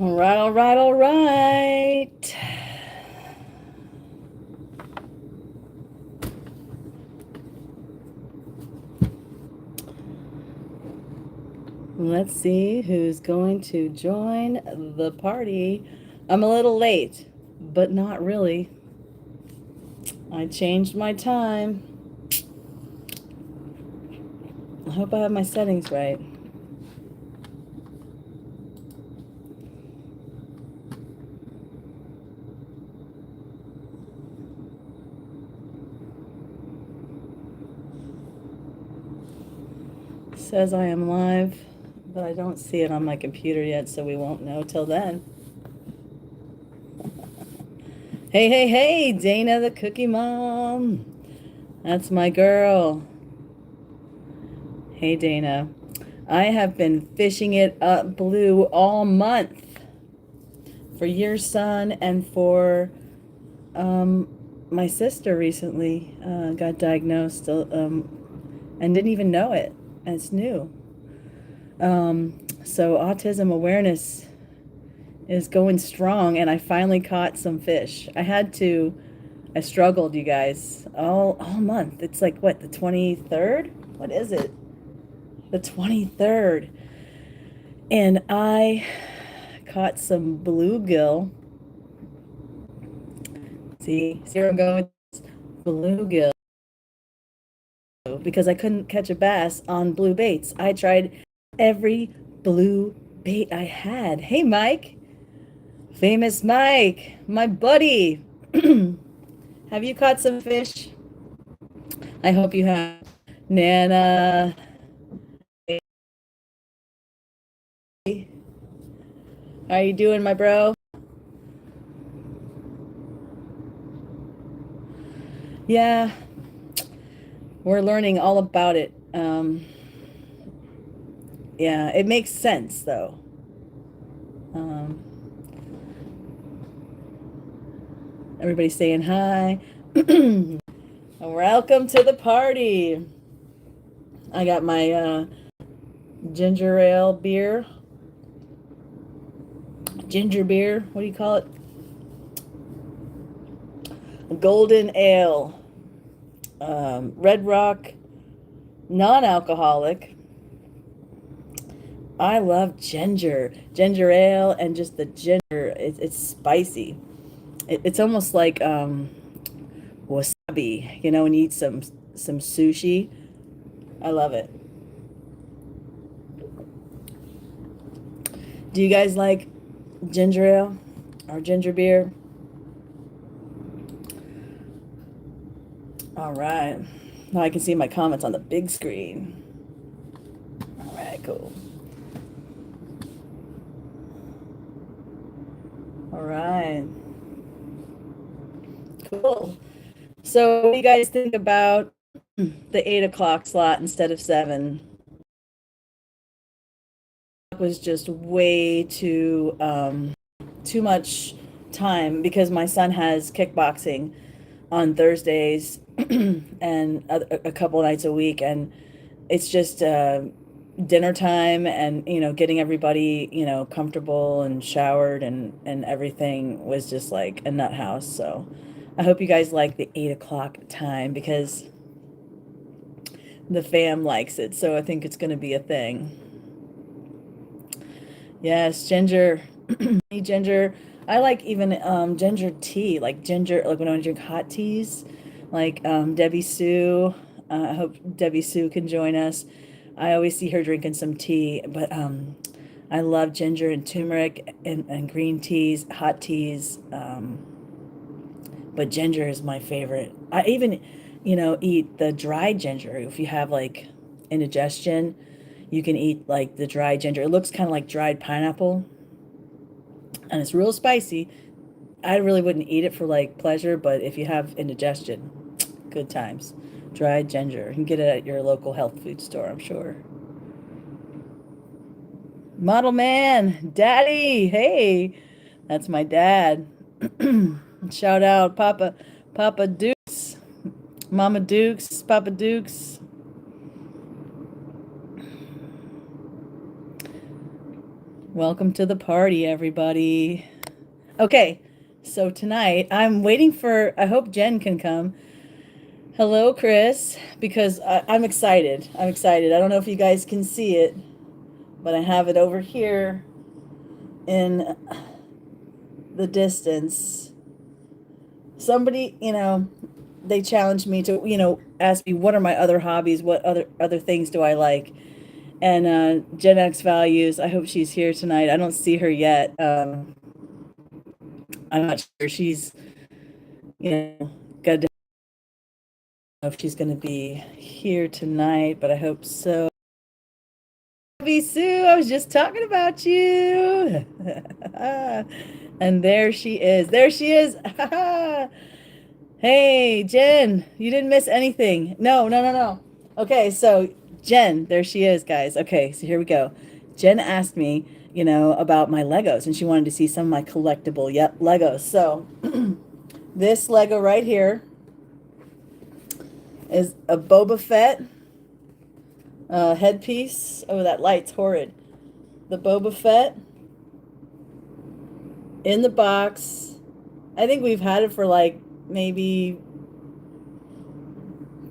All right, all right, all right. Let's see who's going to join the party. I'm a little late, but not really. I changed my time. I hope I have my settings right. It says I am live, but I don't see it on my computer yet, so we won't know till then. Hey, hey, hey, Dana the Cookie Mom. That's my girl. Hey, Dana. I have been fishing it up blue all month for your son and for my sister recently got diagnosed and didn't even know it. And it's new. So autism awareness is going strong, and I finally caught some fish. I struggled, you guys, all month. It's like, what, the 23rd? What is it? The 23rd. And I caught some bluegill. See where I'm going with this? Bluegill. Because I couldn't catch a bass on blue baits. I tried every blue bait I had. Hey, Mike. Famous Mike, my buddy. Have you caught some fish? I hope you have. Nana. How you doing, my bro? Yeah, we're learning all about it. Yeah, it makes sense though. Um, Everybody's saying hi. Welcome to the party. I got my ginger ale beer. Ginger beer. What do you call it? Golden ale. Red Rock, non-alcoholic. I love ginger ale, and just the ginger. It's spicy. It's almost like wasabi. You know, when you eat some sushi. I love it. Do you guys like ginger ale or ginger beer? All right. Now I can see my comments on the big screen. All right, cool. All right. Cool. So, what do you guys think about the 8 o'clock slot instead of 7? It was just way too much time because my son has kickboxing on Thursdays and a couple nights a week, and it's just dinner time, and getting everybody comfortable and showered and everything was just like a nut house. So I hope you guys like the 8 o'clock time because the fam likes it, so I think it's going to be a thing. Yes, ginger. Ginger. I like even ginger tea, like ginger, like when I drink hot teas, like Debbie Sue. I hope Debbie Sue can join us. I always see her drinking some tea, but I love ginger and turmeric and green teas, hot teas. But ginger is my favorite. I even, eat the dried ginger. If you have like indigestion, you can eat like the dried ginger. It looks kind of like dried pineapple, and it's real spicy. I really wouldn't eat it for like pleasure, but if you have indigestion, good times. Dried ginger. You can get it at your local health food store, I'm sure. Model man, daddy, hey, that's my dad. Shout out Papa Dukes, Mama Dukes, Papa Dukes. Welcome to the party, everybody. Okay, so tonight I'm waiting for, I hope Jen can come. Hello, Chris, because I'm excited. I'm excited. I don't know if you guys can see it, but I have it over here in the distance. Somebody, they challenged me to, ask me what are my other hobbies, what other things do I like, and Gen X values. I hope she's here tonight. I don't see her yet. I'm not sure she's, got to know if she's going to be here tonight, but I hope so. Happy Sue, I was just talking about you. And there she is. There she is. Hey, Jen, you didn't miss anything. No, no, no, no. Okay, so Jen, there she is, guys. Okay, so here we go. Jen asked me, about my Legos, and she wanted to see some of my collectible Legos. So this Lego right here is a Boba Fett headpiece. Oh, that light's horrid. The Boba Fett in the box. I think we've had it for like maybe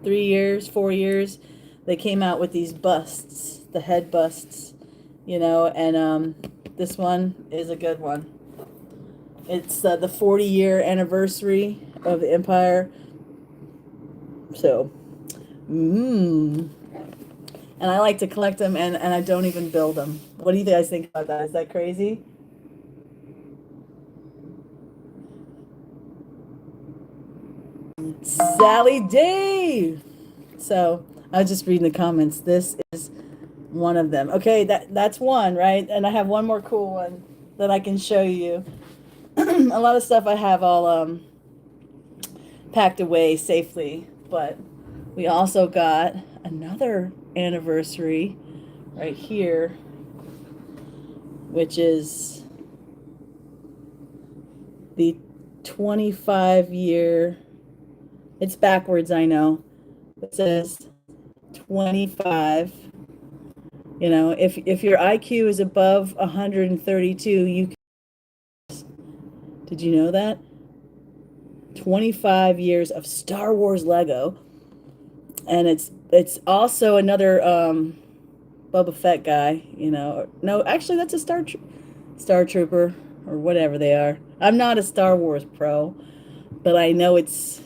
3 years, 4 years. They came out with these busts, the head busts, and this one is a good one. It's the 40-year anniversary of the Empire. So, and I like to collect them, and I don't even build them. What do you guys think about that? Is that crazy? Sally Dave. So I was just reading the comments. This is one of them. Okay, that's one, right? And I have one more cool one that I can show you. A lot of stuff I have all packed away safely, but we also got another anniversary right here, which is the 25-year. It's backwards, I know. It says 25. If your IQ is above 132, you can. Did you know that? 25 years of Star Wars Lego. And it's also another Boba Fett guy, No, actually that's a Star Trooper or whatever they are. I'm not a Star Wars pro, but I know it's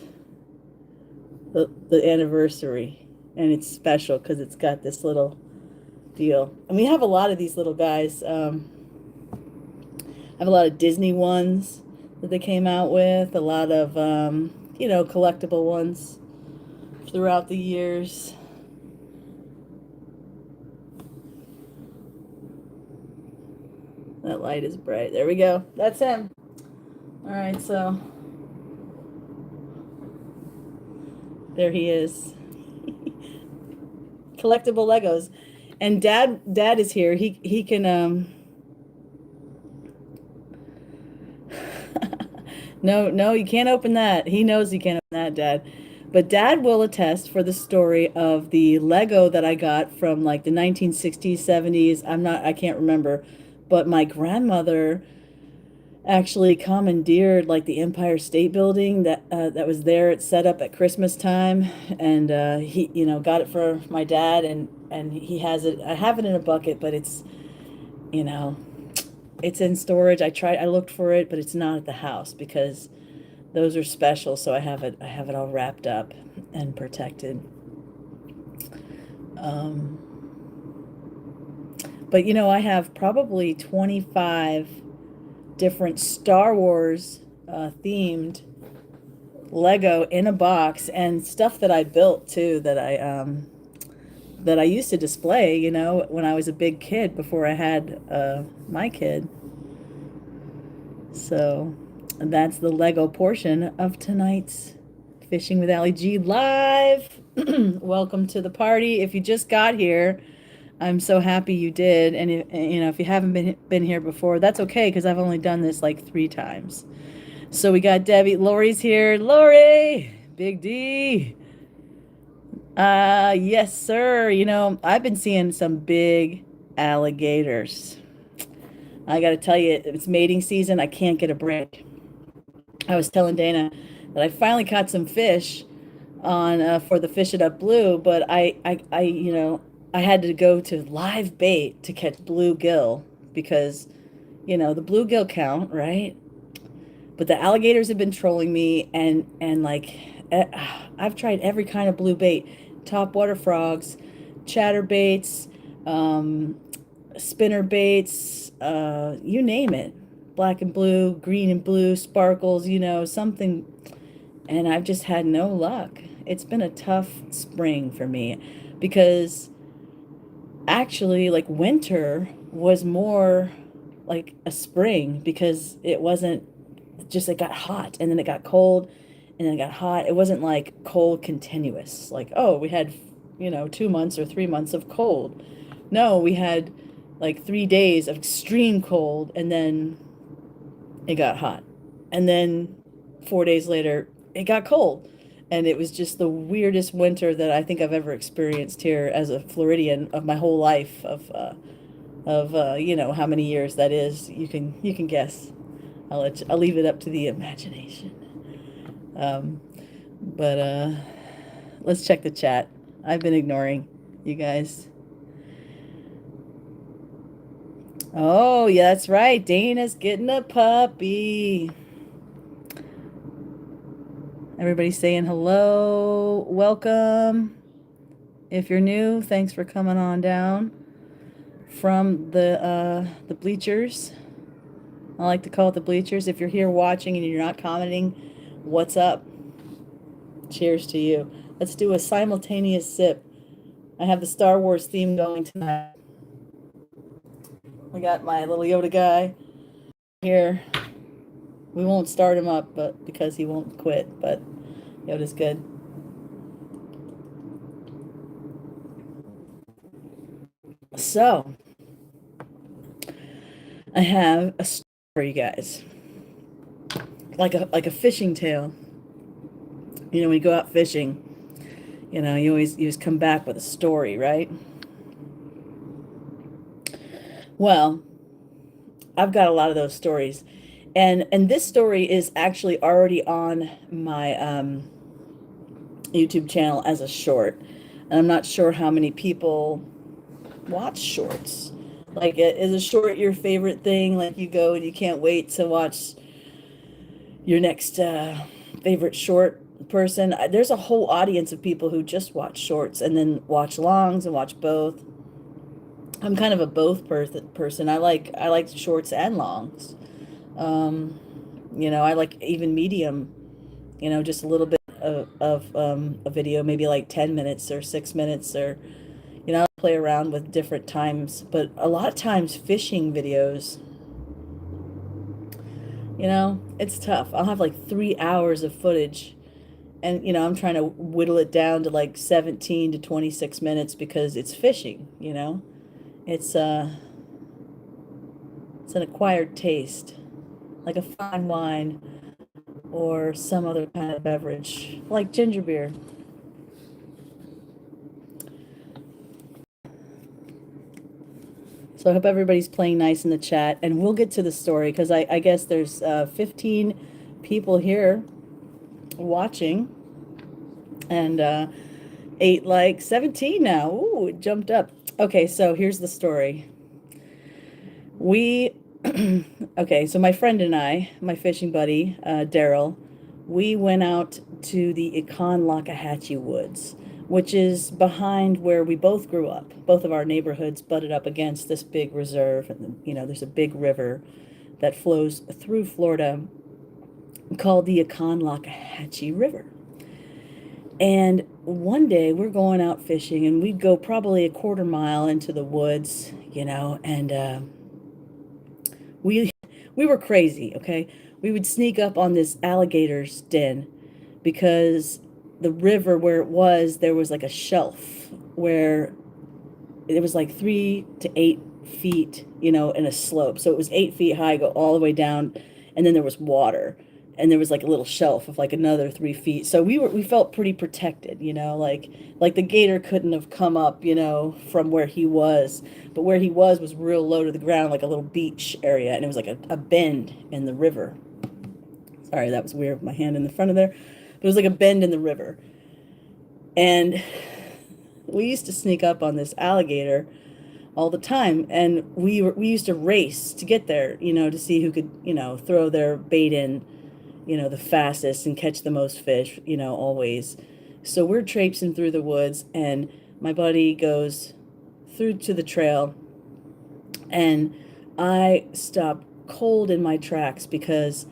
the anniversary, and it's special because it's got this little deal. And we have a lot of these little guys. I have a lot of Disney ones that they came out with, a lot of collectible ones throughout the years. That light is bright. There we go. That's him. All right, so there he is. Collectible Legos. And dad is here. He can No, you can't open that. He knows you can't open that, Dad. But Dad will attest for the story of the Lego that I got from like the 1960s, 70s. I can't remember. But my grandmother actually commandeered like the Empire State Building that was there. It's set up at Christmas time, and he got it for my dad, and he has it. I have it in a bucket, but you know it's in storage. I looked for it, but it's not at the house because those are special. So I have it all wrapped up and protected. Um, but I have probably 25 different Star Wars themed Lego in a box, and stuff that I built too that I used to display, when I was a big kid before I had my kid. So that's the Lego portion of tonight's Fishing with AllyG live. Welcome to the party. If you just got here, I'm so happy you did. And if you haven't been here before, that's okay because I've only done this like 3 times. So we got Debbie. Lori's here. Lori, Big D. Yes, sir. I've been seeing some big alligators. I got to tell you, it's mating season. I can't get a break. I was telling Dana that I finally caught some fish on for the Fish It Up Blue, but I had to go to live bait to catch bluegill because, the bluegill count, right? But the alligators have been trolling me, and like, I've tried every kind of blue bait, top water frogs, chatterbaits, um, spinner baits, you name it, black and blue, green and blue, sparkles, something, and I've just had no luck. It's been a tough spring for me because actually, like, winter was more like a spring because it wasn't just, it got hot and then it got cold and then it got hot. It wasn't like cold continuous, like, oh, we had 2 months or 3 months of cold. No, we had like 3 days of extreme cold and then it got hot, and then 4 days later it got cold, and it was just the weirdest winter that I think I've ever experienced here as a Floridian of my whole life of how many years that is. You can guess. I'll leave it up to the imagination. But let's check the chat. I've been ignoring you guys. Oh, yeah, that's right. Dana's getting a puppy. Everybody's saying hello. Welcome. If you're new, thanks for coming on down from the bleachers. I like to call it the bleachers. If you're here watching and you're not commenting, what's up? Cheers to you. Let's do a simultaneous sip. I have the Star Wars theme going tonight. We got my little Yoda guy here. We won't start him up, but because he won't quit, but Yoda's good. So, I have a story for you guys. Like a fishing tale. When you go out fishing, you always come back with a story, right? Well, I've got a lot of those stories. And this story is actually already on my YouTube channel as a short. And I'm not sure how many people watch shorts. Like, is a short your favorite thing? Like, you go and you can't wait to watch your next favorite short person? There's a whole audience of people who just watch shorts and then watch longs and watch both. I'm kind of a both person. I like shorts and longs. I like even medium, just a little bit of a video, maybe like 10 minutes or 6 minutes, or I'll play around with different times. But a lot of times fishing videos, it's tough. I'll have like 3 hours of footage, and I'm trying to whittle it down to like 17 to 26 minutes because it's fishing. It's an acquired taste, like a fine wine or some other kind of beverage, like ginger beer. So I hope everybody's playing nice in the chat, and we'll get to the story because I guess there's 15 people here watching, and 8 likes, 17 now. Ooh, it jumped up. Okay, so here's the story. Okay, so my friend and I, my fishing buddy, Daryl, we went out to the Econlockhatchee Woods, which is behind where we both grew up. Both of our neighborhoods butted up against this big reserve, and there's a big river that flows through Florida called the Econlockhatchee River. And one day we're going out fishing, and we'd go probably a quarter mile into the woods, and we were crazy, okay? We would sneak up on this alligator's den because the river where it was, there was like a shelf where it was like 3 to 8 feet, in a slope. So it was 8 feet high, go all the way down, and then there was water. and there was like a little shelf of like another 3 feet. So we felt pretty protected, like the gator couldn't have come up, from where he was, but where he was real low to the ground, like a little beach area, and it was like a bend in the river. Sorry, that was weird, my hand in the front of there. But it was like a bend in the river. And we used to sneak up on this alligator all the time, and we used to race to get there, to see who could, throw their bait in, the fastest and catch the most fish, always. So we're traipsing through the woods, and my buddy goes through to the trail, and I stopped cold in my tracks because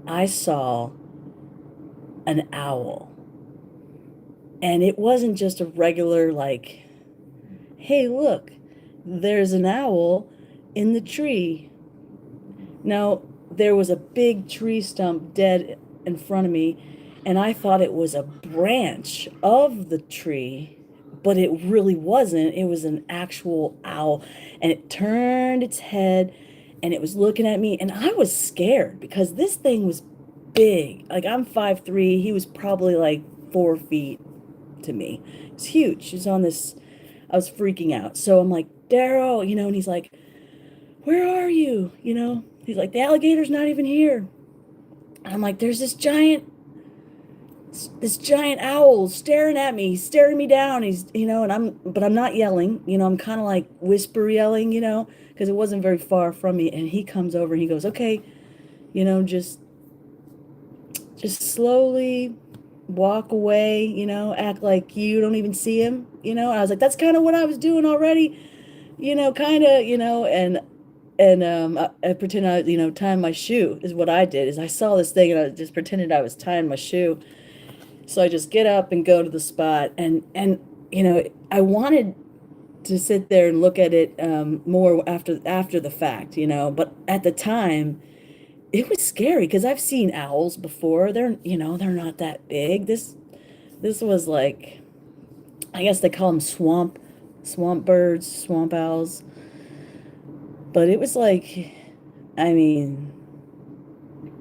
I saw an owl. And it wasn't just a regular, like, hey, look, there's an owl in the tree. Now, there was a big tree stump dead in front of me, and I thought it was a branch of the tree, but it really wasn't. It was an actual owl, and it turned its head, and it was looking at me, and I was scared because this thing was big. Like, I'm 5'3", he was probably like 4 feet to me. It's huge. She's on this. I was freaking out. So I'm like, Daryl, and he's like, where are you? He's like, the alligator's not even here. And I'm like, there's this giant owl staring at me. He's staring me down. But I'm not yelling. I'm kind of like whisper yelling, because it wasn't very far from me. And he comes over and he goes, okay, just slowly walk away, act like you don't even see him, and I was like, that's kind of what I was doing already, kind of, I pretend I, tying my shoe is what I did. Is I saw this thing and I just pretended I was tying my shoe. So I just get up and go to the spot, and I wanted to sit there and look at it more after the fact, but at the time it was scary because I've seen owls before. They're not that big. This was like, I guess they call them swamp birds, swamp owls. But it was like, I mean,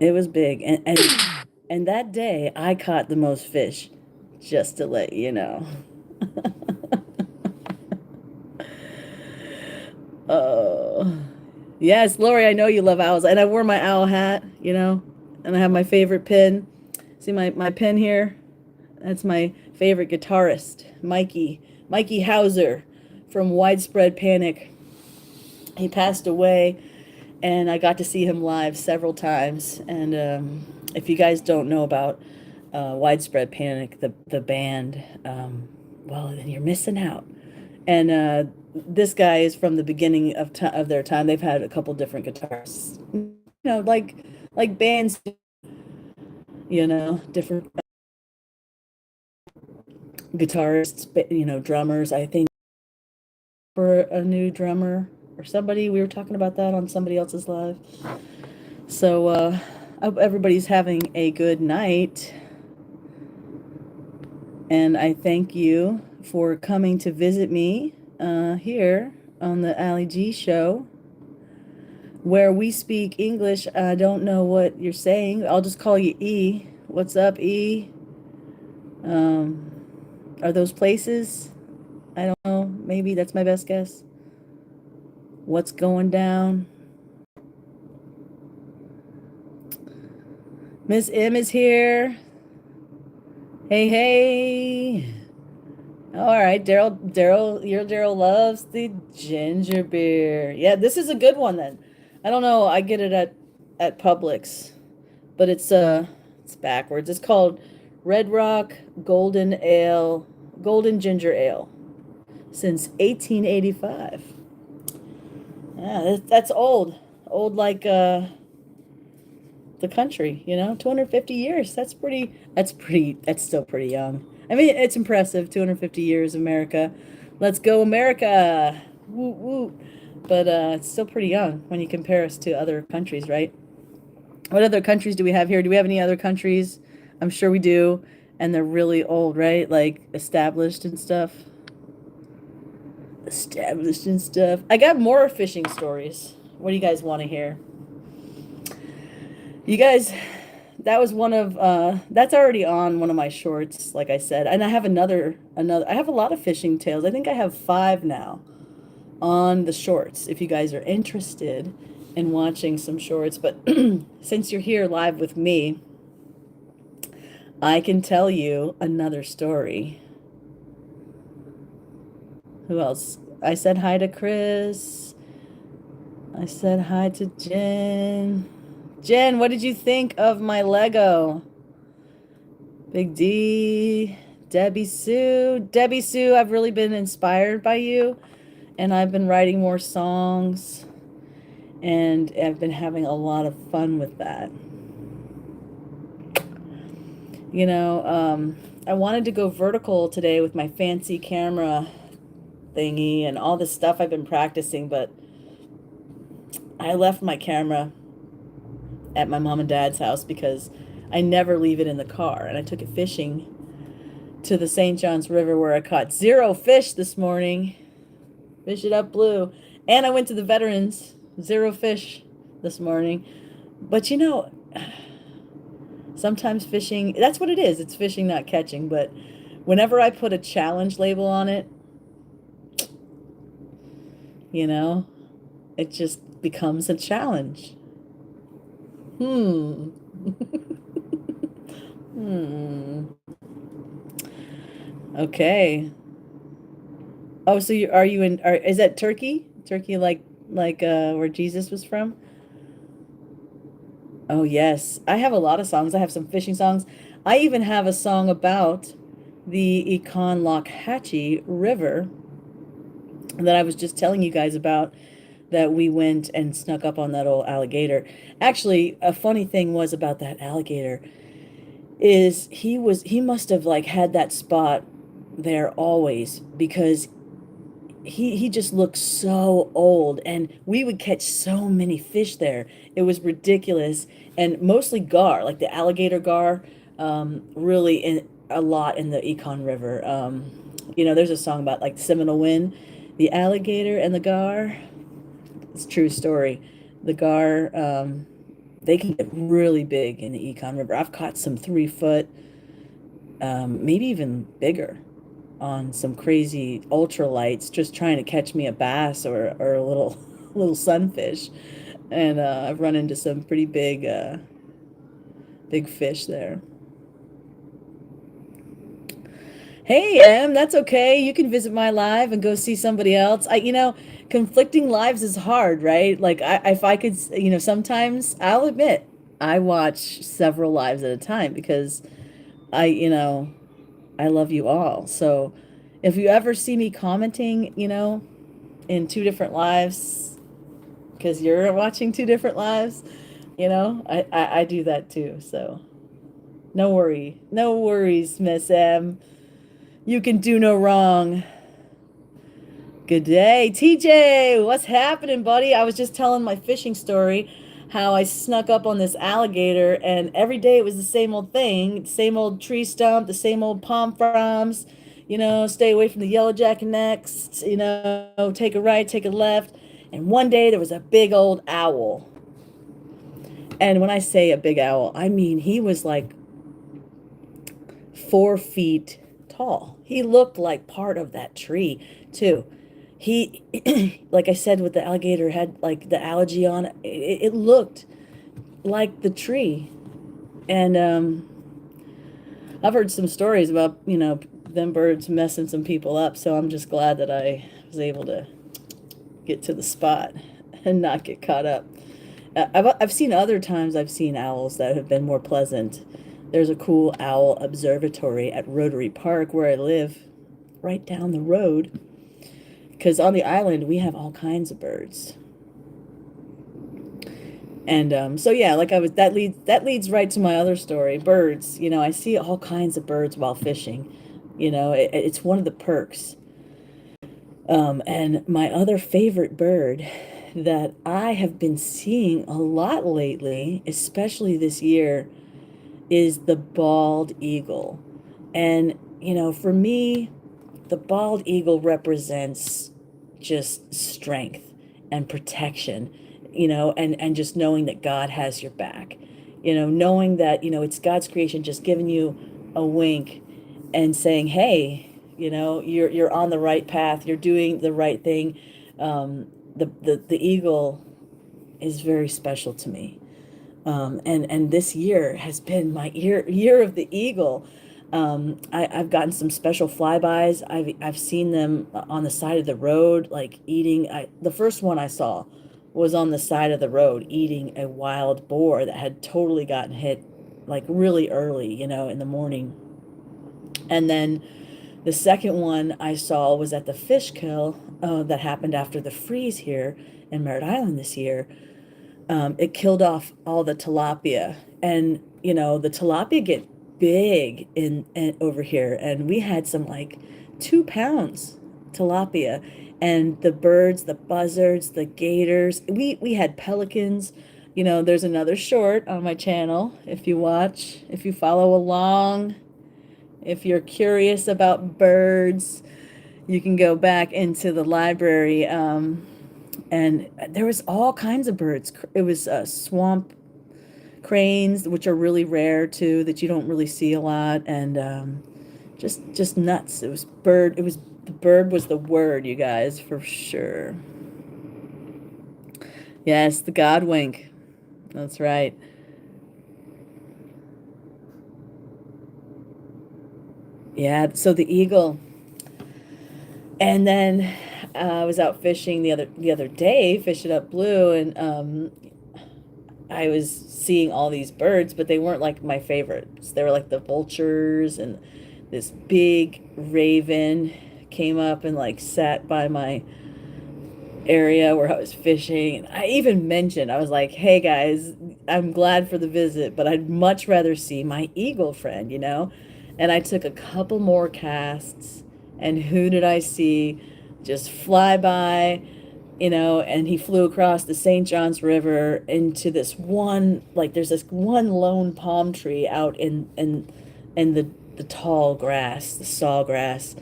it was big. And that day I caught the most fish, just to let you know. Oh. Yes, Lori, I know you love owls. And I wore my owl hat, and I have my favorite pin. See my pin here? That's my favorite guitarist, Mikey Hauser from Widespread Panic. He passed away, and I got to see him live several times. And if you guys don't know about Widespread Panic, the band, well, then you're missing out. And this guy is from the beginning of their time. They've had a couple different guitarists, like bands, different guitarists, drummers. I think for a new drummer or somebody, we were talking about that on somebody else's live. So I hope everybody's having a good night, and I thank you for coming to visit me here on the AllyG show, where we speak English. I don't know what you're saying. I'll just call you E. What's up, E? Are those places? I don't know. Maybe that's my best guess. What's going down? Miss M is here. Hey, hey. All right, Daryl loves the ginger beer. Yeah, this is a good one then. I don't know. I get it at Publix, but it's backwards. It's called Red Rock Golden Ginger Ale, since 1885. Yeah, that's old. Old like the country, 250 years. That's still pretty young. I mean, it's impressive, 250 years of America. Let's go, America. Woo, woo. But it's still pretty young when you compare us to other countries, right? What other countries do we have here? Do we have any other countries? I'm sure we do. And they're really old, right? Like established and stuff. I got more fishing stories. What do you guys want to hear? You guys, that was one of that's already on one of my shorts, like I said. And I have another I have a lot of fishing tales. I think I have five now on the shorts if you guys are interested in watching some shorts. But since you're here live with me, I can tell you another story. Who else? I said hi to Chris. I said hi to Jen. Jen, what did you think of my Lego? Big D, Debbie Sue. Debbie Sue, I've really been inspired by you, and I've been writing more songs, and I've been having a lot of fun with that. You know, I wanted to go vertical today with my fancy camera thingy and all this stuff I've been practicing, but I left my camera at my mom and dad's house because I never leave it in the car, and I took it fishing to the St. John's River where I caught zero fish this morning. Fish it up blue. And I went to the veterans, zero fish this morning. But you know, sometimes fishing, that's what it is. It's fishing, not catching. But whenever I put a challenge label on it, you know, it just becomes a challenge. Hmm. Hmm. Okay. Oh, so are you in, is that Turkey? Turkey like where Jesus was from? Oh yes. I have a lot of songs. I have some fishing songs. I even have a song about the Econlockhatchee River that I was just telling you guys about, that we went and snuck up on that old alligator. Actually, a funny thing was about that alligator is he must have like had that spot there always, because he just looked so old, and we would catch so many fish there. It was ridiculous, and mostly gar, like the alligator gar, really in a lot in the Econ River. You know, there's a song about like Seminole Wind, the alligator and the gar. It's a true story. The gar, they can get really big in the Econ River. I've caught some 3 foot, maybe even bigger, on some crazy ultralights, just trying to catch me a bass or a little little sunfish. And I've run into some pretty big fish there. Hey, Em, that's okay. You can visit my live and go see somebody else. Conflicting lives is hard, right? Like, if I could, sometimes I'll admit I watch several lives at a time because I love you all. So if you ever see me commenting, in two different lives, because you're watching two different lives, I do that too. So no worries, Miss M. You can do no wrong. Good day, TJ. What's happening, buddy? I was just telling my fishing story, how I snuck up on this alligator, and every day it was the same old thing, same old tree stump, the same old palm fronds, stay away from the yellow jacket next, take a right, take a left. And one day there was a big old owl. And when I say a big owl, I mean he was like 4 feet tall. He looked like part of that tree, too. He, like I said, with the alligator had like the AllyG on it, it looked like the tree. And I've heard some stories about, them birds messing some people up. So I'm just glad that I was able to get to the spot and not get caught up. I've seen other times I've seen owls that have been more pleasant. There's a cool owl observatory at Rotary Park where I live, right down the road. Because on the island we have all kinds of birds. And so yeah, like that leads right to my other story. Birds, I see all kinds of birds while fishing. It's one of the perks. And my other favorite bird that I have been seeing a lot lately, especially this year, is the bald eagle. And, for me, the bald eagle represents just strength and protection, and just knowing that God has your back. knowing that, it's God's creation just giving you a wink and saying, hey, you're on the right path, you're doing the right thing. The eagle is very special to me. And this year has been my year of the eagle. I've gotten some special flybys. I've seen them on the side of the road, like eating. The first one I saw was on the side of the road eating a wild boar that had totally gotten hit, like really early, in the morning. And then the second one I saw was at the fish kill that happened after the freeze here in Merritt Island this year. It killed off all the tilapia, and the tilapia get big in over here, and we had some like 2 pounds tilapia, and the birds, the buzzards, the gators. We had pelicans. There's another short on my channel. If you watch, if you follow along, if you're curious about birds, you can go back into the library. And there was all kinds of birds. It was swamp cranes, which are really rare too, that you don't really see a lot, and just nuts. It was bird. It was the bird was the word, you guys, for sure. Yes, the God wink. That's right. Yeah. So the eagle. And then I was out fishing the other day, fishing up blue, and I was seeing all these birds, but they weren't like my favorites. They were like the vultures, and this big raven came up and like sat by my area where I was fishing. And I even mentioned, I was like, hey guys, I'm glad for the visit, but I'd much rather see my eagle friend. And I took a couple more casts, and who did I see just fly by? And he flew across the St. Johns River into this one, like there's this one lone palm tree out in the tall grass, the sawgrass.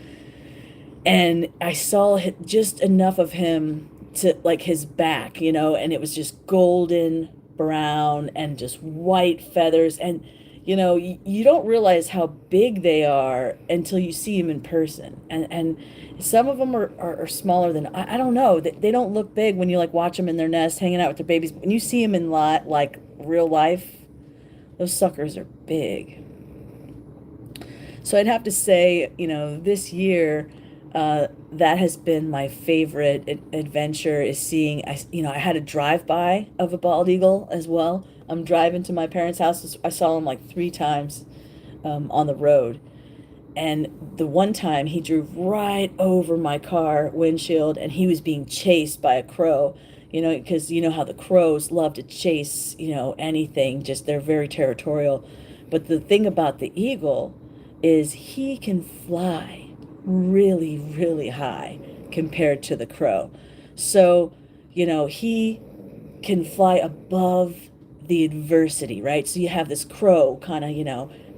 And I saw just enough of him to like his back, and it was just golden brown and just white feathers. And you don't realize how big they are until you see them in person. And some of them are smaller than, I don't know. They don't look big when you like watch them in their nest hanging out with their babies. When you see them in like real life, those suckers are big. So I'd have to say, this year, that has been my favorite adventure, is seeing, I had a drive-by of a bald eagle as well. I'm driving to my parents' house. I saw him like 3 times on the road. And the one time he drove right over my car windshield, and he was being chased by a crow, because you know how the crows love to chase, anything, just they're very territorial. But the thing about the eagle is he can fly really, really high compared to the crow. So, he can fly above the adversity, right? So you have this crow kind of,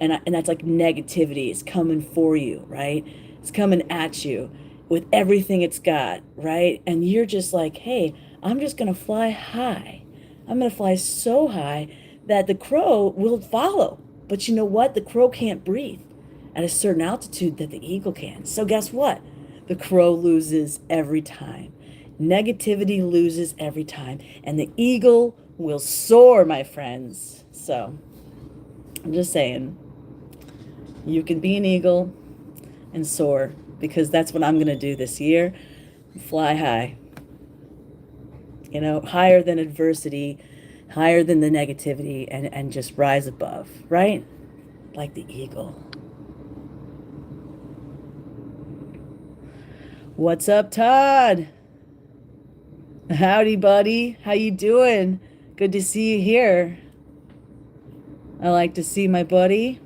and that's like negativity. It's coming for you, right? It's coming at you with everything it's got, right? And you're just like, hey, I'm just going to fly high. I'm going to fly so high that the crow will follow. But you know what? The crow can't breathe at a certain altitude that the eagle can. So guess what? The crow loses every time. Negativity loses every time. And the eagle will soar, my friends. So I'm just saying, you can be an eagle and soar, because that's what I'm going to do this year. Fly high. Higher than adversity, higher than the negativity, and just rise above, right? Like the eagle. What's up, Todd? Howdy, buddy. How you doing? Good to see you here. I like to see my buddy.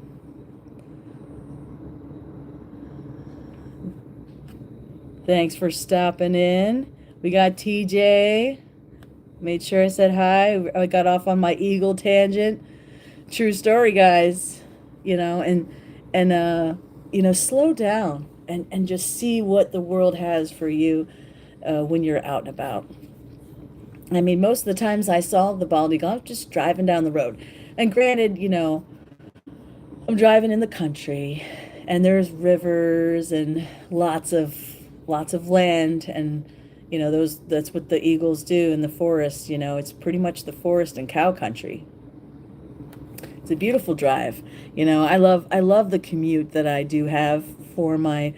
Thanks for stopping in. We got TJ. Made sure I said hi. I got off on my eagle tangent. True story, guys. Slow down and just see what the world has for you when you're out and about. I mean, most of the times I saw the bald eagle, I was just driving down the road. And granted, I'm driving in the country and there's rivers and lots of land, and those that's what the eagles do in the forest. It's pretty much the forest and cow country. It's a beautiful drive. I love the commute that I do have for my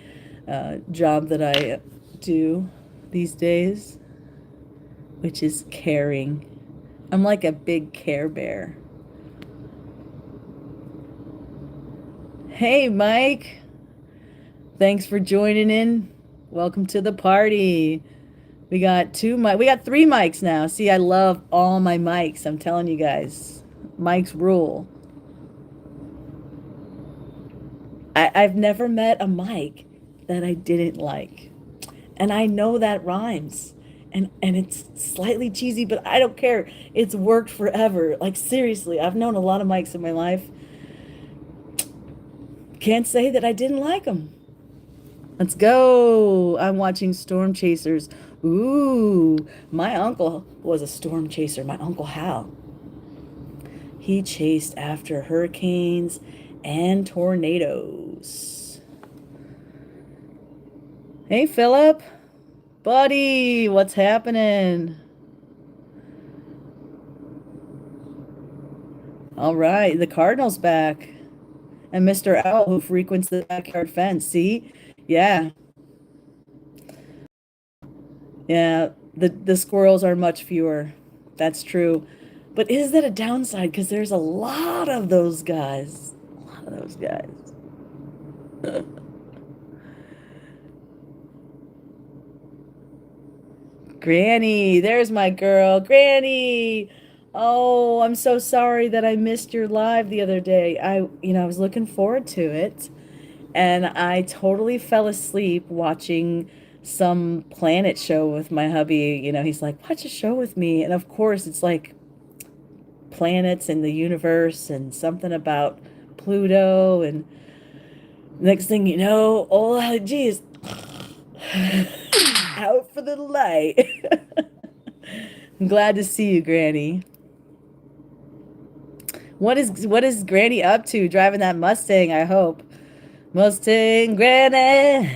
job that I do these days, which is caring. I'm like a big care bear. Hey, Mike. Thanks for joining in. Welcome to the party. We got three mics now. See, I love all my mics. I'm telling you guys. Mics rule. I've never met a mic that I didn't like. And I know that rhymes. And it's slightly cheesy, but I don't care. It's worked forever. Like seriously, I've known a lot of mics in my life. Can't say that I didn't like them. Let's go. I'm watching Storm Chasers. Ooh, my uncle was a storm chaser. My Uncle Hal. He chased after hurricanes and tornadoes. Hey, Philip. Buddy, what's happening? All right, the Cardinal's back. And Mr. Owl, who frequents the backyard fence. See? Yeah. Yeah, the squirrels are much fewer. That's true. But is that a downside? Because there's a lot of those guys. A lot of those guys. Granny, there's my girl. Granny. Oh, I'm so sorry that I missed your live the other day. I was looking forward to it, and I totally fell asleep watching some planet show with my hubby. He's like, "Watch a show with me." And of course, it's like planets and the universe and something about Pluto, and next thing you know, oh geez, out for the light. I'm glad to see you, Granny. What is Granny up to? Driving that Mustang, I hope. Mustang Granny,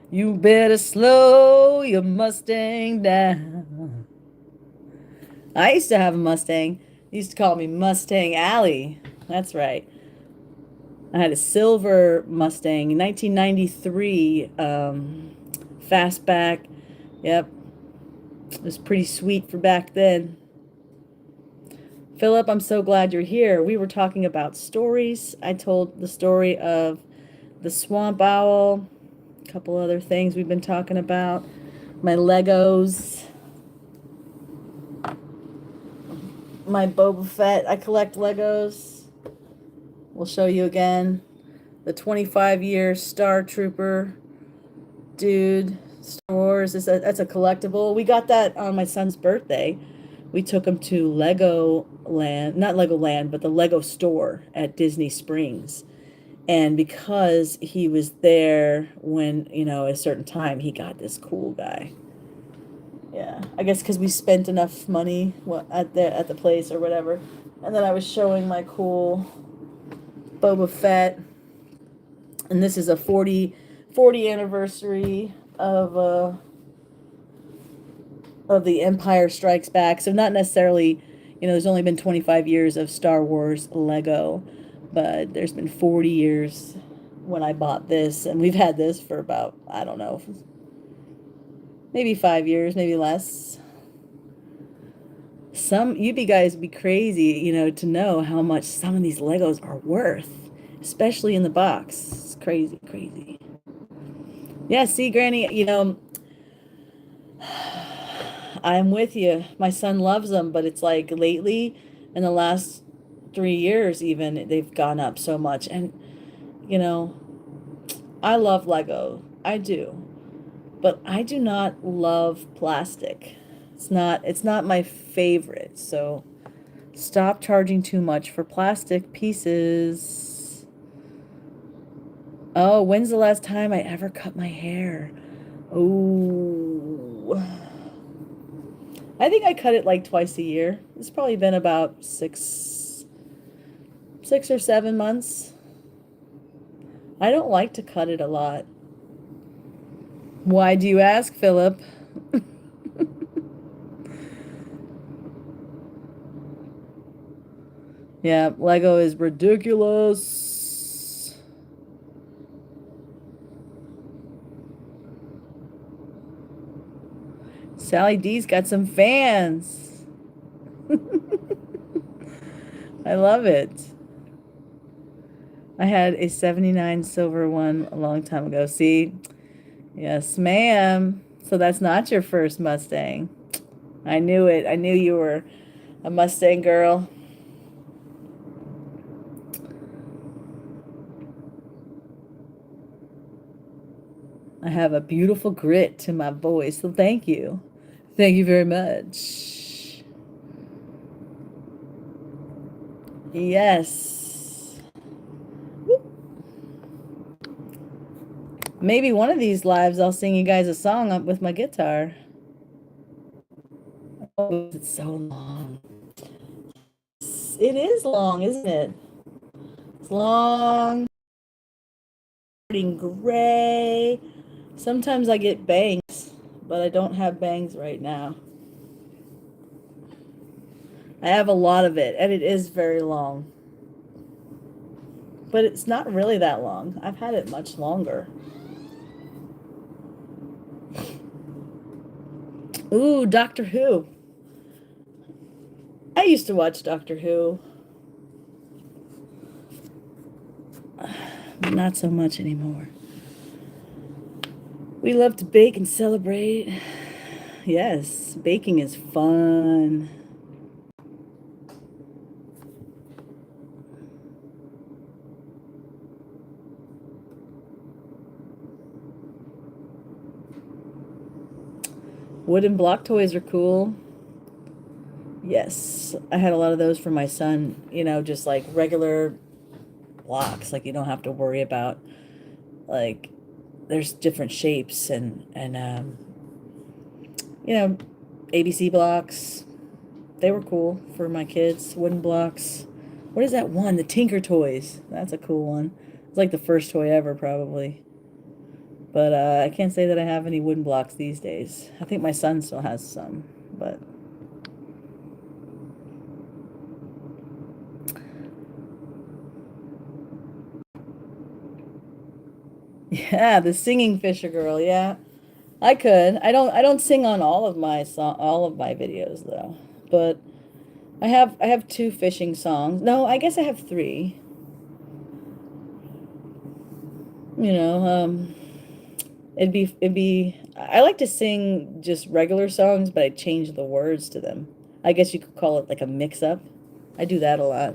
you better slow your Mustang down. I used to have a Mustang. They used to call me Mustang Alley. That's right. I had a silver Mustang, 1993, fastback. Yep, it was pretty sweet for back then. Philip, I'm so glad you're here. We were talking about stories. I told the story of the swamp owl, a couple other things we've been talking about. My Legos, my Boba Fett. I collect Legos. We'll show you again. The 25-year Star Trooper dude. Star Wars. That's a collectible. We got that on my son's birthday. We took him to Lego Land, not Lego Land, but the Lego store at Disney Springs. And because he was there when, a certain time, he got this cool guy. Yeah, I guess because we spent enough money at the place or whatever. And then I was showing my cool Boba Fett. And this is a 40 anniversary of the Empire Strikes Back. So not necessarily, there's only been 25 years of Star Wars Lego, but there's been 40 years when I bought this, and we've had this for about, I don't know, maybe 5 years, maybe less. You guys would be crazy, to know how much some of these Legos are worth, especially in the box. It's crazy, crazy. Yeah, see, Granny, I'm with you. My son loves them, but it's like lately, in the last 3 years even, they've gone up so much. And, you know, I love Lego. I do. But I do not love plastic. It's not my favorite. So stop charging too much for plastic pieces. Oh, when's the last time I ever cut my hair? Oh, I think I cut it like twice a year. It's probably been about 6, 6 or 7 months. I don't like to cut it a lot. Why do you ask, Philip? Yeah, Lego is ridiculous. Sally D's got some fans. I love it. I had a 79 silver one a long time ago. See? Yes, ma'am. So that's not your first Mustang. I knew it. I knew you were a Mustang girl. I have a beautiful grit to my voice, so thank you. Thank you very much. Yes. Maybe one of these lives I'll sing you guys a song up with my guitar. Oh, it's so long. It is long, isn't it? It's long, starting gray. Sometimes I get bangs, but I don't have bangs right now. I have a lot of it, and it is very long. But it's not really that long. I've had it much longer. Ooh, Doctor Who. I used to watch Doctor Who. Not so much anymore. We love to bake and celebrate. Yes, baking is fun. Wooden block toys are cool. Yes, I had a lot of those for my son, just like regular blocks. Like you don't have to worry about like there's different shapes and you know, ABC blocks. They were cool for my kids. Wooden blocks. What is that one? The Tinker Toys. That's a cool one. It's like the first toy ever, probably. But I can't say that I have any wooden blocks these days. I think my son still has some, but yeah, the singing Fisher girl. Yeah, I could. I don't sing on all of my videos though. But I have two fishing songs. No, I guess I have three. You know, it'd be I like to sing just regular songs, but I change the words to them. I guess you could call it like a mix up. I do that a lot.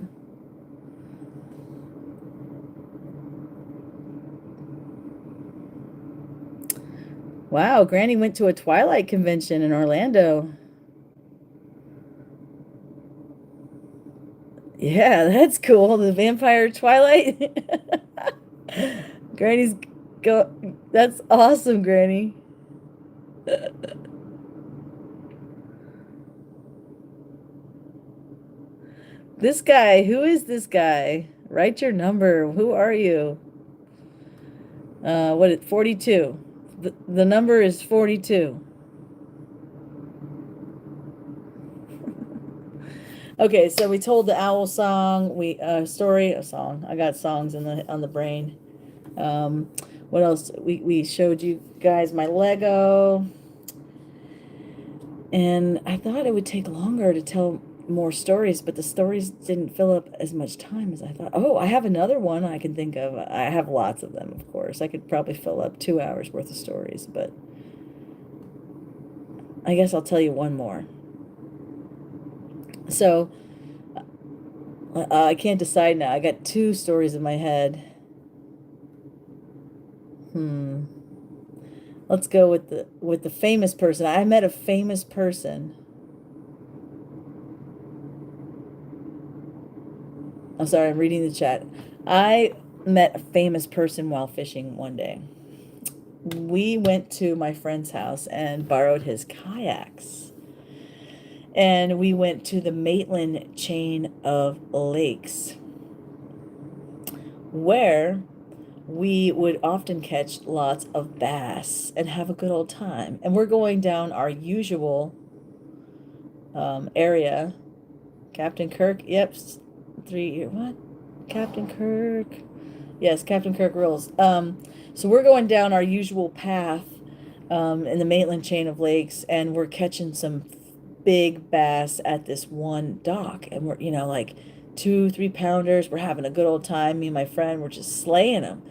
Wow, Granny went to a Twilight convention in Orlando. Yeah, that's cool. The Vampire Twilight. Granny's go. That's awesome, Granny. This guy, who is this guy? Write your number. Who are you? What, 42. The number is 42. Okay, so we told the owl song, story, a song. I got songs on the brain. Um, what else? We showed you guys my Lego, and I thought it would take longer to tell more stories, but the stories didn't fill up as much time as I thought. Oh, I have another one I can think of. I have lots of them, of course. I could probably fill up 2 hours worth of stories, but I guess I'll tell you one more. So I can't decide now. I got two stories in my head. Hmm. Let's go with the famous person. I met a famous person. I'm sorry, I'm reading the chat. I met a famous person while fishing one day. We went to my friend's house and borrowed his kayaks. And we went to the Maitland chain of lakes. where we would often catch lots of bass and have a good old time. And we're going down our usual area. Captain Kirk, yep, what? Captain Kirk. Yes, Captain Kirk rules. So we're going down our usual path in the Maitland chain of lakes, and we're catching some big bass at this one dock. And we're, like 2, 3 pounders. We're having a good old time. Me and my friend, we're just slaying them.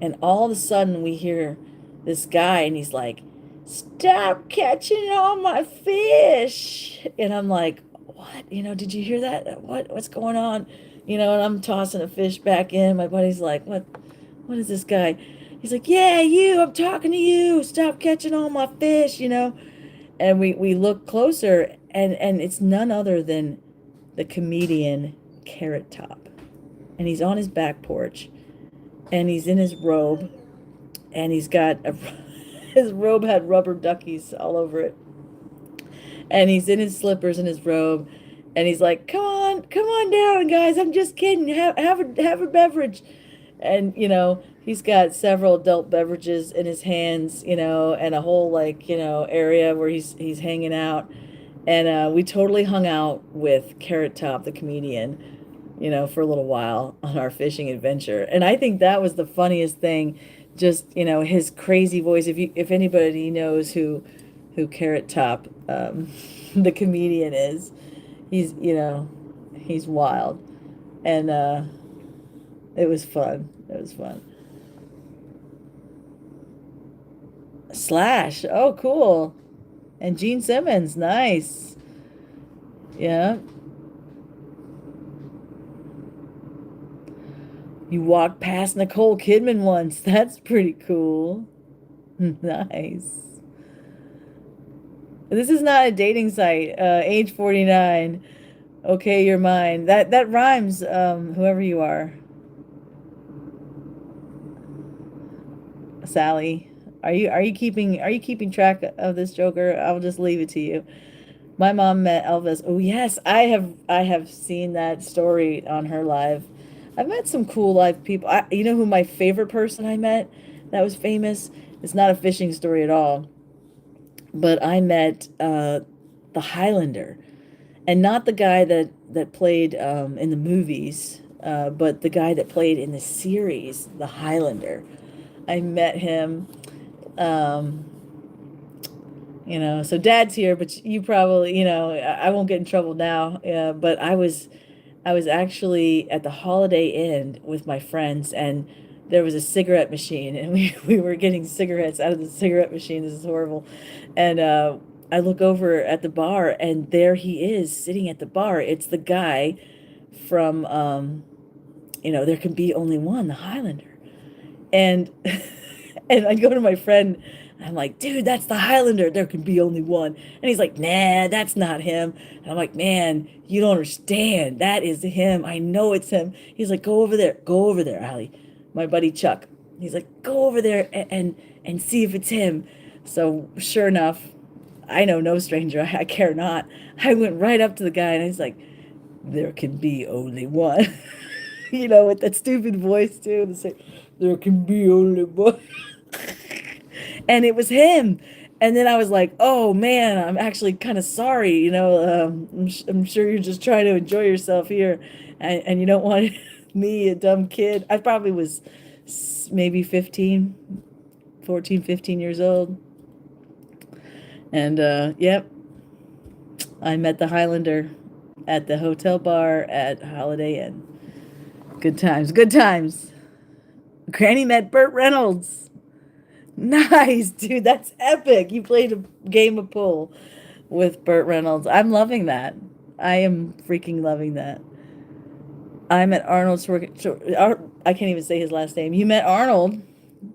And all of a sudden, we hear this guy, and he's like, "Stop catching all my fish!" And I'm like, "What? Did you hear that? What's going on?" And I'm tossing a fish back in. My buddy's like, What is this guy?" He's like, "Yeah, you. I'm talking to you. Stop catching all my fish." And we look closer, and it's none other than the comedian Carrot Top, and he's on his back porch, and he's in his robe, and he's got his robe had rubber duckies all over it, and he's in his slippers and his robe, and he's like, come on down, guys. I'm just kidding. Have a beverage." And he's got several adult beverages in his hands, and a whole, like, area where he's hanging out. And we totally hung out with Carrot Top, the comedian, for a little while on our fishing adventure. And I think that was the funniest thing. Just, his crazy voice. If anybody knows who Carrot Top, the comedian is, he's wild. And it was fun. It was fun. Slash. Oh, cool. And Gene Simmons. Nice. Yeah. You walked past Nicole Kidman once. That's pretty cool. Nice. This is not a dating site. Age 49. Okay, you're mine. That rhymes, whoever you are. Sally. Are you keeping track of this joker? I'll just leave it to you. My mom met Elvis. Oh yes, I have seen that story on her live. I've met some cool live people. You know who my favorite person I met that was famous? It's not a fishing story at all, but I met the Highlander, and not the guy that played in the movies, but the guy that played in the series, the Highlander. I met him. Um, so Dad's here, but you probably, I won't get in trouble now. But I was actually at the Holiday Inn with my friends, and there was a cigarette machine, and we were getting cigarettes out of the cigarette machine. This is horrible. And I look over at the bar, and there he is sitting at the bar. It's the guy from, There Can Be Only One, the Highlander. And and I go to my friend, and I'm like, "Dude, that's the Highlander. There can be only one." And he's like, "Nah, that's not him." And I'm like, "Man, you don't understand. That is him. I know it's him." He's like, "Go over there. Go over there, Allie." My buddy Chuck. He's like, "Go over there and see if it's him." So sure enough, I know no stranger. I care not. I went right up to the guy, and he's like, "There can be only one." With that stupid voice too, and say, "There can be only one." And it was him. And then I was like, "Oh man, I'm actually kind of sorry. I'm sure you're just trying to enjoy yourself here, and you don't want me, a dumb kid." I probably was maybe 15, 14, 15 years old. And yep, I met the Highlander at the hotel bar at Holiday Inn. Good times, good times. Granny met Burt Reynolds. Nice, dude. That's epic. You played a game of pool with Burt Reynolds. I'm loving that. I am freaking loving that. I met Arnold I can't even say his last name. You met Arnold.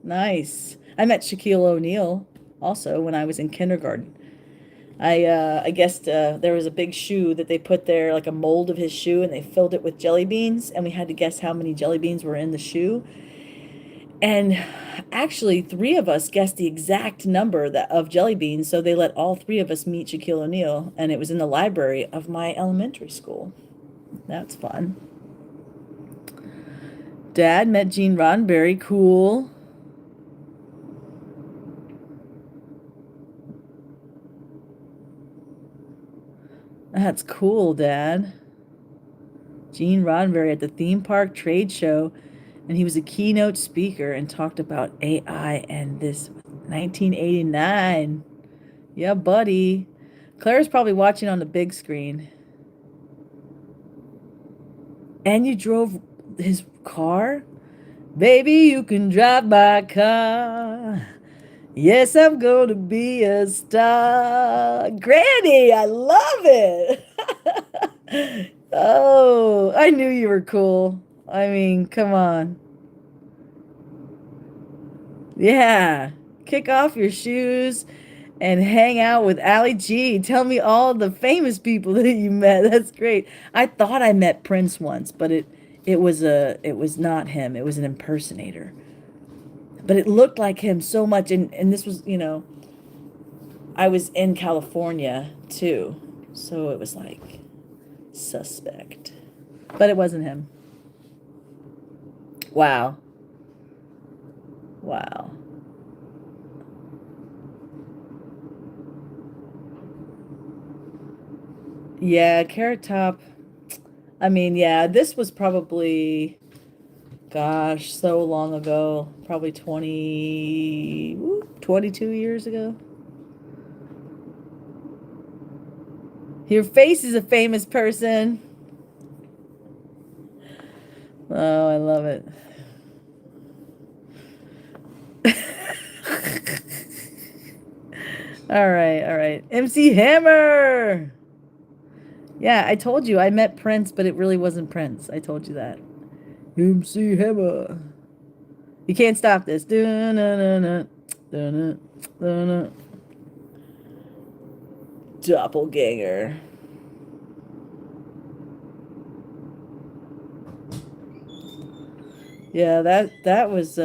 Nice. I met Shaquille O'Neal also when I was in kindergarten. I guessed there was a big shoe that they put there, like a mold of his shoe, and they filled it with jelly beans, and we had to guess how many jelly beans were in the shoe. And actually, three of us guessed the exact number of jelly beans, so they let all three of us meet Shaquille O'Neal, and it was in the library of my elementary school. That's fun. Dad met Gene Roddenberry. Cool. That's cool, Dad. Gene Roddenberry at the theme park trade show, and he was a keynote speaker and talked about AI and this 1989. Yeah, buddy. Claire's probably watching on the big screen. And you drove his car? Baby, you can drive my car. Yes, I'm going to be a star. Granny, I love it. Oh, I knew you were cool. I mean, come on. Yeah. Kick off your shoes and hang out with AllyG. Tell me all the famous people that you met. That's great. I thought I met Prince once, but it was not him. It was an impersonator. But it looked like him so much, and this was, I was in California too. So it was like suspect. But it wasn't him. Wow. Wow. Yeah, Carrot Top. I mean, yeah, this was probably, gosh, so long ago. Probably 22 years ago. Your face is a famous person. Oh, I love it. All right, all right. MC Hammer. Yeah, I told you I met Prince, but it really wasn't Prince. I told you that. MC Hammer. You can't stop this. Dun-dun-dun-dun. Dun-dun-dun-dun. Doppelganger. Yeah, that was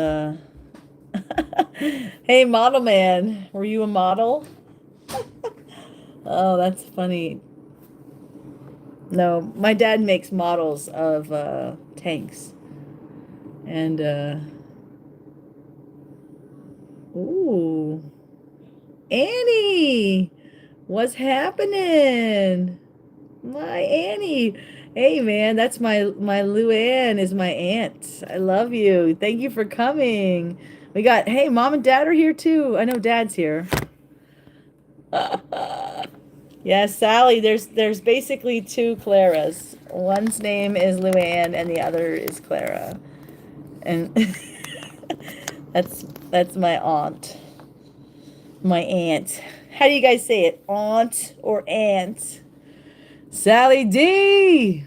Hey, model man, were you a model? Oh, that's funny. No, my dad makes models of tanks. And ooh, Annie, what's happening? My Annie. Hey man, that's my Luann is my aunt. I love you. Thank you for coming. We got, hey, mom and dad are here too. I know dad's here. Yeah, Sally, there's basically two Claras. One's name is Luann and the other is Clara. And that's my aunt. My aunt. How do you guys say it? Aunt or aunt? Sally D.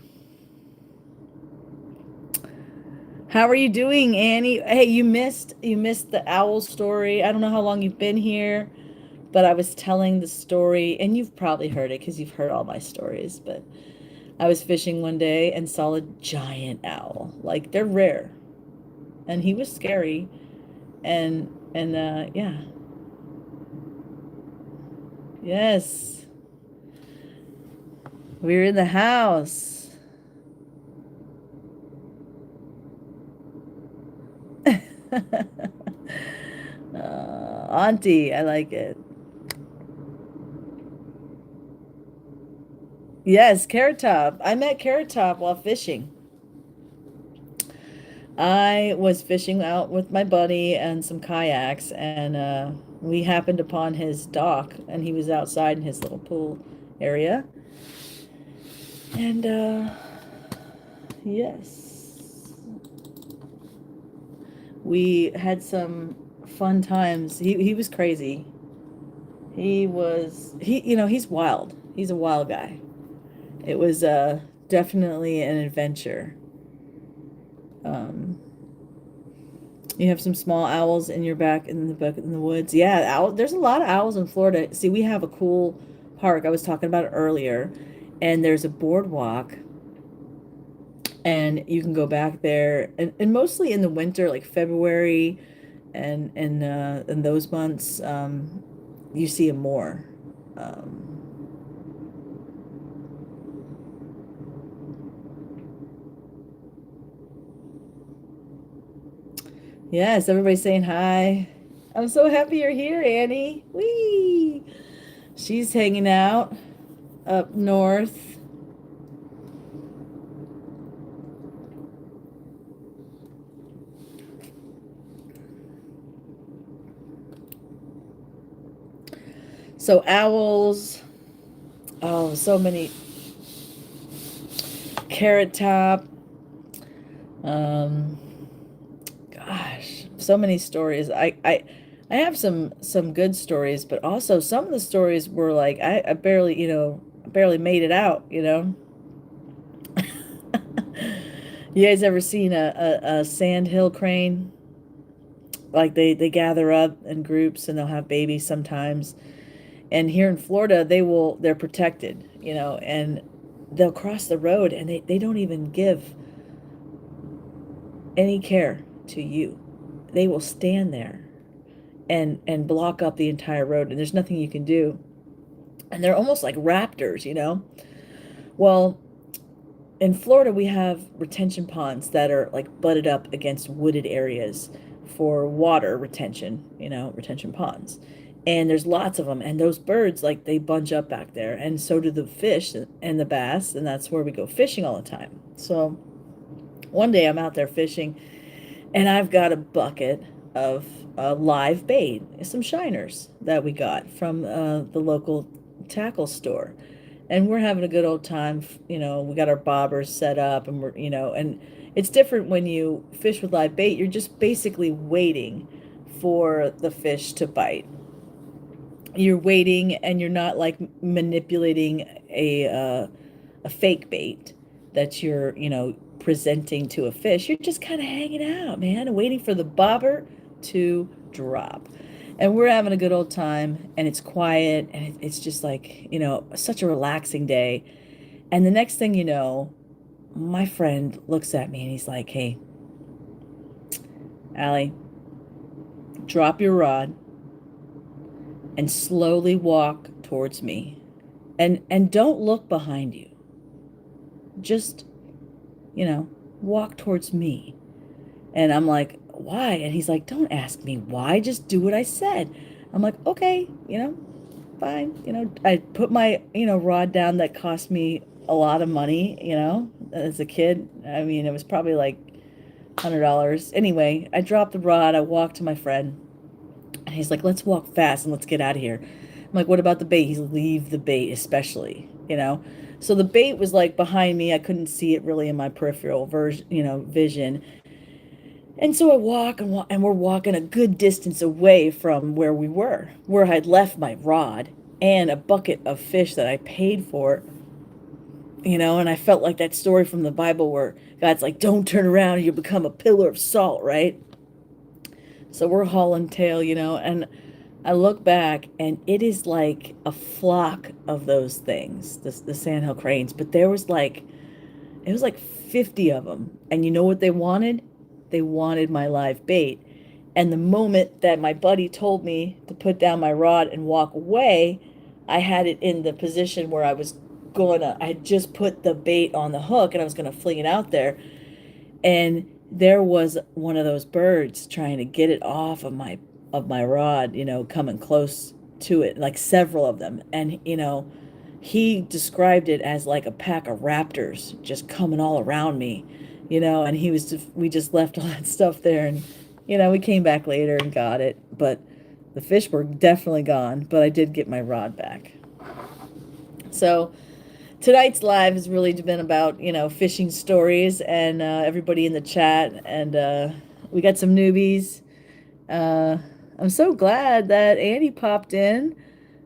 How are you doing, Annie? Hey, you missed the owl story. I don't know how long you've been here, but I was telling the story, and you've probably heard it because you've heard all my stories, but I was fishing one day and saw a giant owl. Like they're rare. And he was scary. And yeah. Yes. We're in the house. Auntie, I like it. Yes, Carrot Top. I met Carrot Top while fishing. I was fishing out with my buddy and some kayaks, and we happened upon his dock, and he was outside in his little pool area. And yes, we had some fun times. He was crazy. He's wild. He's a wild guy. It was definitely an adventure. Um, you have some small owls in your back in the woods. Yeah, there's a lot of owls in Florida. See, we have a cool park. I was talking about it earlier, and there's a boardwalk, and you can go back there, and mostly in the winter, like February, and in those months, you see them more. Um, Yes, everybody's saying hi. I'm so happy you're here, Annie. Whee! She's hanging out up north. So owls. Oh, so many. Carrot Top. Um, gosh, so many stories. I have some good stories, but also some of the stories were like I barely, barely made it out, You guys ever seen a sandhill crane? Like they gather up in groups and they'll have babies sometimes. And here in Florida, they're protected, and they'll cross the road and they don't even give any care to you. They will stand there and block up the entire road and there's nothing you can do. And they're almost like raptors. Well, in Florida, we have retention ponds that are like butted up against wooded areas for water retention, retention ponds. And there's lots of them. And those birds, like, they bunch up back there. And so do the fish and the bass. And that's where we go fishing all the time. So one day I'm out there fishing and I've got a bucket of live bait, some shiners that we got from the local tackle store. And we're having a good old time. We got our bobbers set up and and it's different when you fish with live bait. You're just basically waiting for the fish to bite. You're waiting and you're not like manipulating a fake bait that you're, presenting to a fish. You're just kind of hanging out, man, and waiting for the bobber to drop. And we're having a good old time, and it's quiet, and it's just like, such a relaxing day. And the next thing you know, my friend looks at me and he's like, "Hey, Allie, drop your rod and slowly walk towards me. And don't look behind you. Just, you know, walk towards me." And I'm like, "Why?" And he's like, "Don't ask me why, just do what I said." I'm like, "Okay, fine." I put my, rod down that cost me a lot of money, as a kid. I mean, it was probably like $100. Anyway, I dropped the rod, I walked to my friend, and he's like, "Let's walk fast and let's get out of here." I'm like, "What about the bait?" He's, "Leave the bait, especially. So the bait was like behind me. I couldn't see it really in my peripheral vision. And so I walk and walk, and we're walking a good distance away from where we were, where I'd left my rod and a bucket of fish that I paid for. And I felt like that story from the Bible where God's like, "Don't turn around, or you'll become a pillar of salt," right? So we're hauling tail, and I look back and it is like a flock of those things, the sandhill cranes. But it was like 50 of them. And you know what they wanted? They wanted my live bait. And the moment that my buddy told me to put down my rod and walk away, I had it in the position where I had just put the bait on the hook and I was gonna fling it out there. And there was one of those birds trying to get it off of my rod, coming close to it, like several of them. And he described it as like a pack of raptors just coming all around me, and we just left all that stuff there, and we came back later and got it, but the fish were definitely gone, but I did get my rod back. So tonight's live has really been about, fishing stories and everybody in the chat. And we got some newbies. Uh, I'm so glad that Andy popped in.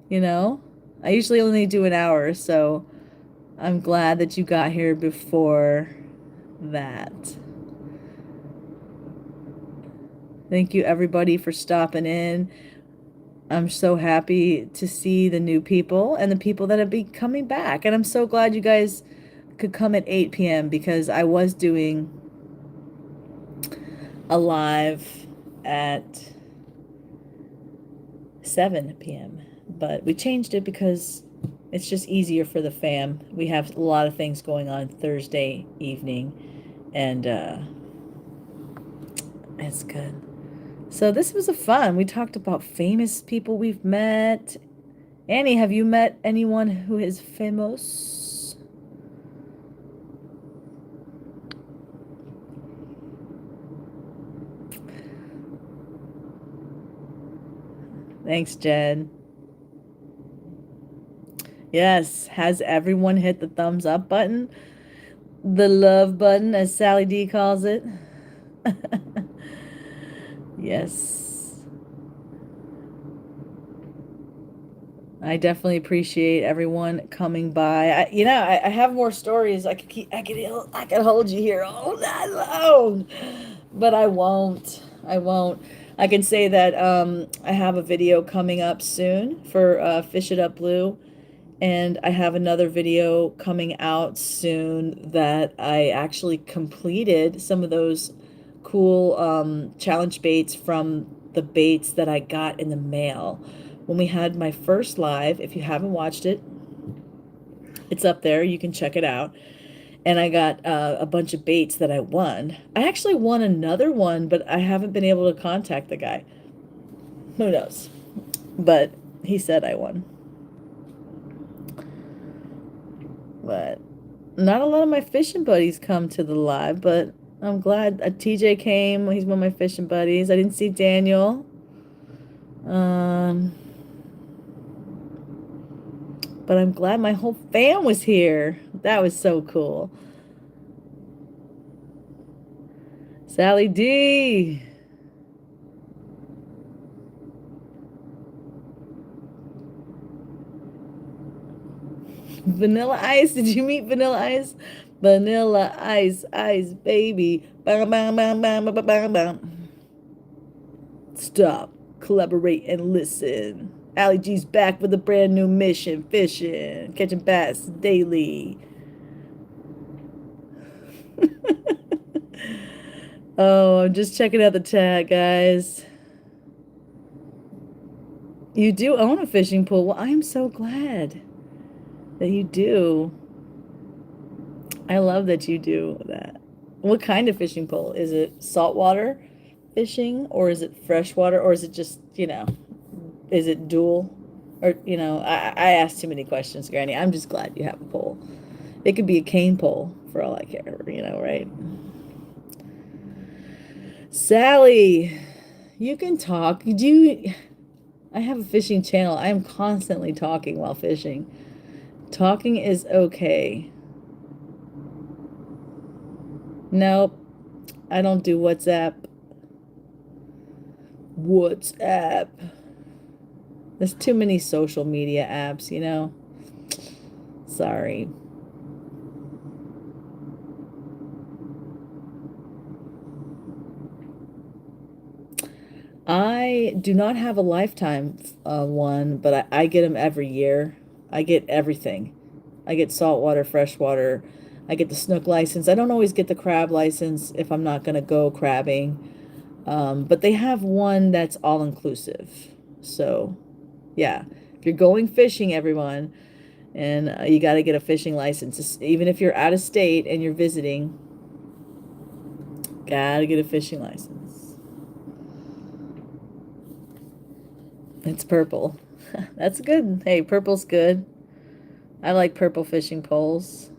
You know, I usually only do an hour, so I'm glad that you got here before that. Thank you, everybody, for stopping in. I'm so happy to see the new people and the people that have been coming back. And I'm so glad you guys could come at 8 p.m. because I was doing a live at 7 p.m. But we changed it because it's just easier for the fam. We have a lot of things going on Thursday evening, and it's good. So this was a fun. We talked about famous people we've met. Annie, have you met anyone who is famous? Thanks, Jen. Yes, has everyone hit the thumbs up button? The love button, as Sally D calls it. Yes. I definitely appreciate everyone coming by. I have more stories. I could hold you here all night long, but I won't. I won't. I can say that I have a video coming up soon for Fish It Up Blue, and I have another video coming out soon that I actually completed some of those cool challenge baits from the baits that I got in the mail when we had my first live. If you haven't watched it, it's up there. You can check it out. And I got a bunch of baits that I won. I actually won another one, but I haven't been able to contact the guy. Who knows? But he said I won. But not a lot of my fishing buddies come to the live, but I'm glad TJ came. He's one of my fishing buddies. I didn't see Daniel. Um, but I'm glad my whole fam was here. That was so cool. Sally D. Vanilla Ice. Did you meet Vanilla Ice? Vanilla Ice, Ice baby. Bam, bam, bam, bam, bam, bam, bam. Stop, collaborate, and listen. AllyG's back with a brand new mission, fishing, catching bass daily. Oh, I'm just checking out the chat, guys. You do own a fishing pool. Well, I am so glad that you do. I love that you do that. What kind of fishing pole? Is it saltwater fishing, or is it freshwater, or is it just, is it dual? Or, I asked too many questions, Granny. I'm just glad you have a pole. It could be a cane pole for all I care, right? Sally, you can talk. I have a fishing channel. I am constantly talking while fishing. Talking is okay. Nope, I don't do WhatsApp. WhatsApp. There's too many social media apps. Sorry. I do not have a lifetime one, but I get them every year. I get everything. I get saltwater, freshwater. I get the snook license. I don't always get the crab license if I'm not going to go crabbing. But they have one that's all inclusive. So, yeah, if you're going fishing, everyone, and you got to get a fishing license, even if you're out of state and you're visiting, got to get a fishing license. It's purple. That's good. Hey, purple's good. I like purple fishing poles.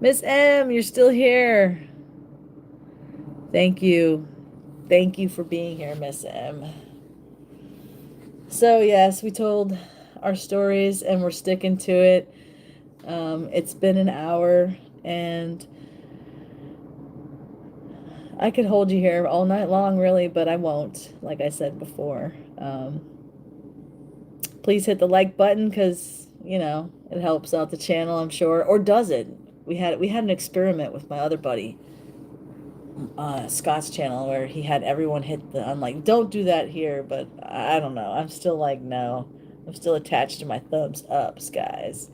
Miss M, you're still here. Thank you. Thank you for being here, Miss M. So, yes, we told our stories and we're sticking to it. It's been an hour and I could hold you here all night long, really, but I won't, like I said before. Please hit the like button because, it helps out the channel, I'm sure. Or does it? We had an experiment with my other buddy, Scott's channel, where he had everyone hit the unlike. Don't do that here, but I don't know. I'm still like, no. I'm still attached to my thumbs ups, guys.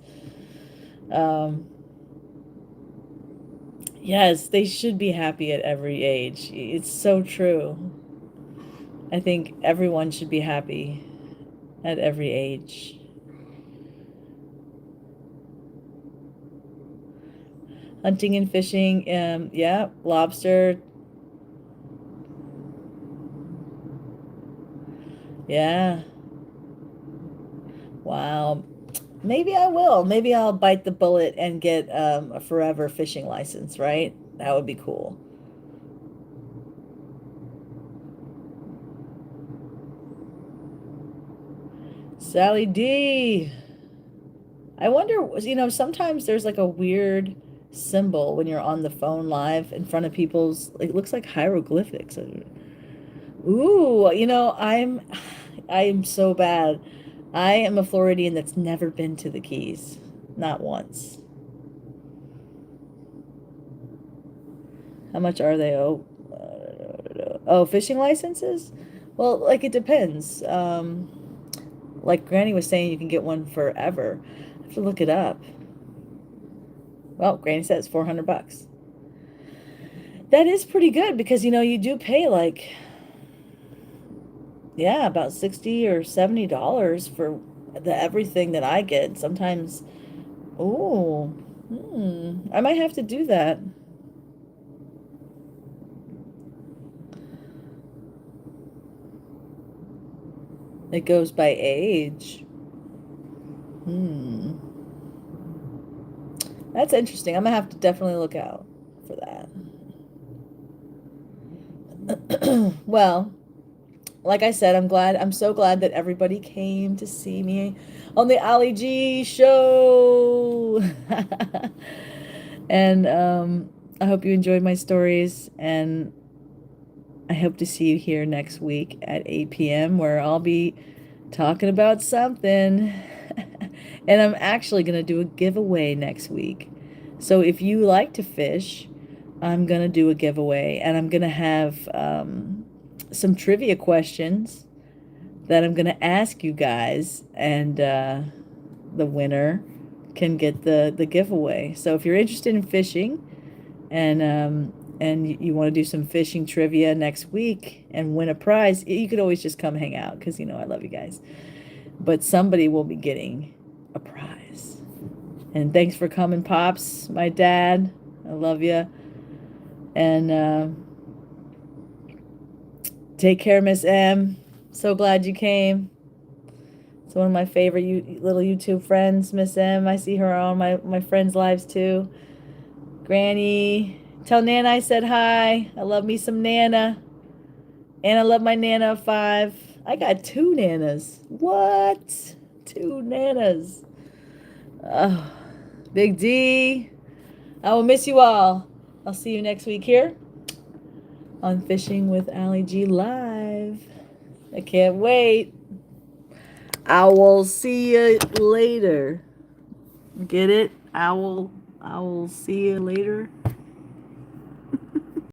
Yes, they should be happy at every age. It's so true. I think everyone should be happy at every age. Hunting and fishing, yeah, lobster. Yeah. Wow. Maybe I will. Maybe I'll bite the bullet and get a forever fishing license, right? That would be cool. Sally D. I wonder, sometimes there's like a weird symbol when you're on the phone live in front of people's, it looks like hieroglyphics. Ooh, I'm so bad. I am a Floridian that's never been to the Keys. Not once. How much are they? Oh, fishing licenses? Well, like it depends. Like Granny was saying, you can get one forever. I have to look it up. Well, Granny says 400 bucks. That is pretty good because you do pay like, yeah, about 60 or $70 for the everything that I get. Sometimes, oh, I might have to do that. It goes by age. Hmm. That's interesting. I'm gonna have to definitely look out for that. Well, like I said, I'm so glad that everybody came to see me on the AllyG show. And I hope you enjoyed my stories, and I hope to see you here next week at 8 p.m. where I'll be talking about something. And I'm actually going to do a giveaway next week. So if you like to fish, I'm going to do a giveaway, and I'm going to have some trivia questions that I'm going to ask you guys, and the winner can get the giveaway. So if you're interested in fishing, and you want to do some fishing trivia next week and win a prize, you could always just come hang out because I love you guys. But somebody will be getting a prize. And thanks for coming, Pops, my dad. I love you. And take care, Miss M. So glad you came. It's one of my favorite little YouTube friends, Miss M. I see her on my friends' lives too. Granny, tell Nana I said hi. I love me some Nana. And I love my Nana of 5. I got 2 Nanas. What? 2 Nanas. Oh, Big D. I will miss you all. I'll see you next week here on Fishing with AllyG Live. I can't wait. I will see you later. Get it? I will see you later.